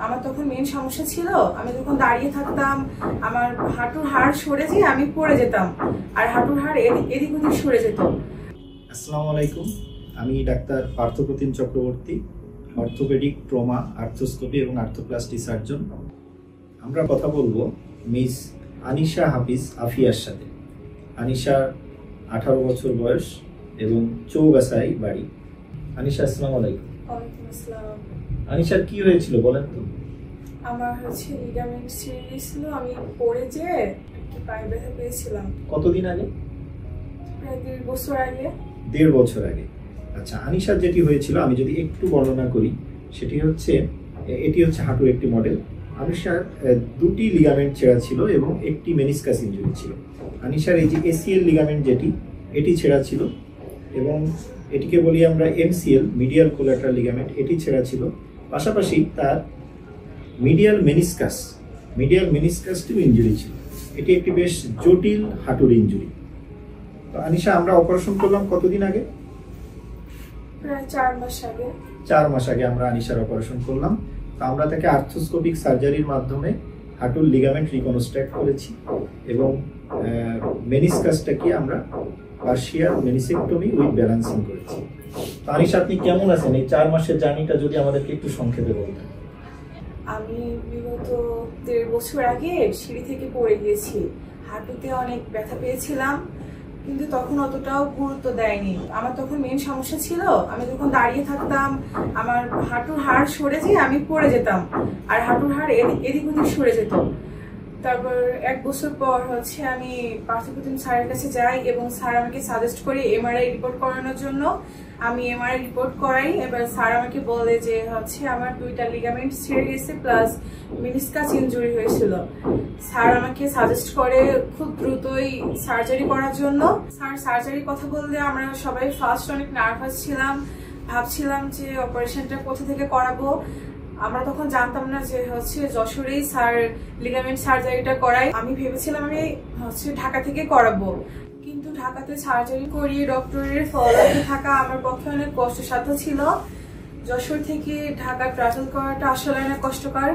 আমার তখন মেইন সমস্যা ছিল, আমি যখন দাঁড়িয়ে থাকতাম আমার হাঁটুর হাড় সরে যেয়ে আমি পড়ে যেতাম, আর হাঁটুর হাড় এদিক ওদিক সরে যেত। আসসালামু আলাইকুম, আমি doctor Parthapratim Chakraborty, orthopaedic, trauma, arthroscopy এবং আর্থোপ্লাস্টি সার্জন। আমরা কথা বলবো মিস আনিশা হাফিজ আফিয়ার সাথে। আনিশার 18 বছর বয়স এবং চৌগাছায় বাড়ি। আনিশা, আসসালামু আলাইকুম। ওয়ালাইকুম আসসালাম। আনিশার কি হয়েছিল বলেন তো? আমার লিগামেন্ট ছিঁড়ে গিয়েছিল, আমি পড়ে যেয়ে পায়ে ব্যথা পেয়েছিলাম। কতদিন আগে? প্রায় 1.5 বছর আগে। 1.5 বছর আগে। আচ্ছা, আনিশার যেটি হয়েছিল আমি যদি একটু বর্ণনা করি, সেটি হচ্ছে এটি হচ্ছে হাঁটুর একটি মডেল। আনিশার 2টি লিগামেন্ট ছেঁড়া ছিল এবং একটি মেনিসকাস ইনজুরি ছিল। আনিশার এই যে এসিএল লিগামেন্ট এটি ছেঁড়া ছিল এবং এটিকে বলি আমরা এমসিএল, মিডিয়াল কোলাটারাল লিগামেন্ট, এটি ছেঁড়া ছিল। পাশাপাশি তার মিডিয়াল মেনিসকাসটিও ইনজুরি ছিল। এটি একটি বেশ জটিল হাঁটুর ইনজুরি। তো আনিশা, আমরা অপারেশন করলাম কতদিন আগে? প্রায় 4 মাস আগে। 4 মাস আগে আমরা আনিশার অপারেশন করলাম। তো আমরা তাকে আর্থ্রোস্কোপিক সার্জারির মাধ্যমে হাঁটুর লিগামেন্ট রিকনস্ট্রাক্ট করেছি এবং মেনিসকাসটাকে আমরা পার্শিয়াল মেনিসেক্টমি উইথ ব্যালেন্সিং করেছি। তো আনিশা, আপনি কেমন আছেন? এই 4 মাসের জার্নিটা যদি আমাদেরকে একটু সংক্ষেপে বলতেন। আমি বিগত 1.5 বছর আগে সিঁড়ি থেকে পড়ে গিয়েছি। হাঁটুতে অনেক ব্যথা পেয়েছিলাম, কিন্তু তখন অতটাও গুরুত্ব দেয়নি। আমার তখন মেইন সমস্যা ছিল, আমি যখন দাঁড়িয়ে থাকতাম আমার হাঁটুর হাড় সরে যেয়ে আমি পড়ে যেতাম, আর হাঁটুর হাড় এদিক ওদিক সরে যেত। তারপর 1 বছর পর আমি পার্থপ্রতিম স্যারের কাছে যাই এবং স্যার আমাকে সাজেস্ট করে এমআরআই রিপোর্ট করানোর জন্য। আমি এমআরআই রিপোর্ট করাই। এবার স্যার আমাকে বলে যে আমার 2টা লিগামেন্ট ছিঁড়ে গেছে প্লাস মেনিসকাস ইনজুরি হয়েছিল। স্যার আমাকে সাজেস্ট করে খুব দ্রুতই সার্জারি করার জন্য। স্যার সার্জারির কথা বললে আমরা সবাই ফার্স্ট অনেক নার্ভাস ছিলাম, ভাবছিলাম যে অপারেশনটা কোথা থেকে করাবো। আমরা তখন জানতাম না যে যশোরেই স্যার লিগামেন্ট সার্জারিটা করাই। আমি ভেবেছিলাম আমি ঢাকা থেকে করাবো, কিন্তু ঢাকাতে সার্জারি করিয়ে ডক্টরের ফলোআপে থাকা আমার পক্ষে অনেক কষ্টসাধ্য ছিল। যশোর থেকে ঢাকা ট্রাভেল করাটা আসলে অনেক কষ্টকর।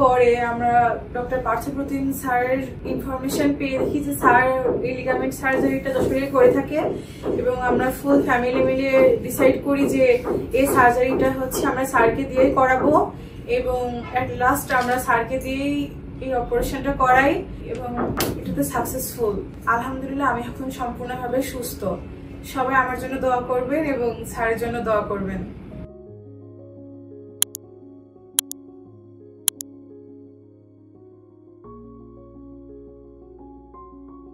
পরে আমরা ডক্টর পার্থপ্রতিম স্যারের ইনফরমেশন পেয়ে দেখি যে স্যার এই লিগামেন্ট সার্জারিটা যশোরে করে থাকে এবং আমরা ফুল ফ্যামিলি মিলে ডিসাইড করি যে এই সার্জারিটা আমরা স্যারকে দিয়েই করাবো এবং অ্যাট লাস্ট আমরা স্যারকে দিয়েই এই অপারেশনটা করাই এবং এটাতে সাকসেসফুল। আলহামদুলিল্লাহ, আমি এখন সম্পূর্ণভাবে সুস্থ। সবাই আমার জন্য দোয়া করবেন এবং স্যারের জন্য দোয়া করবেন।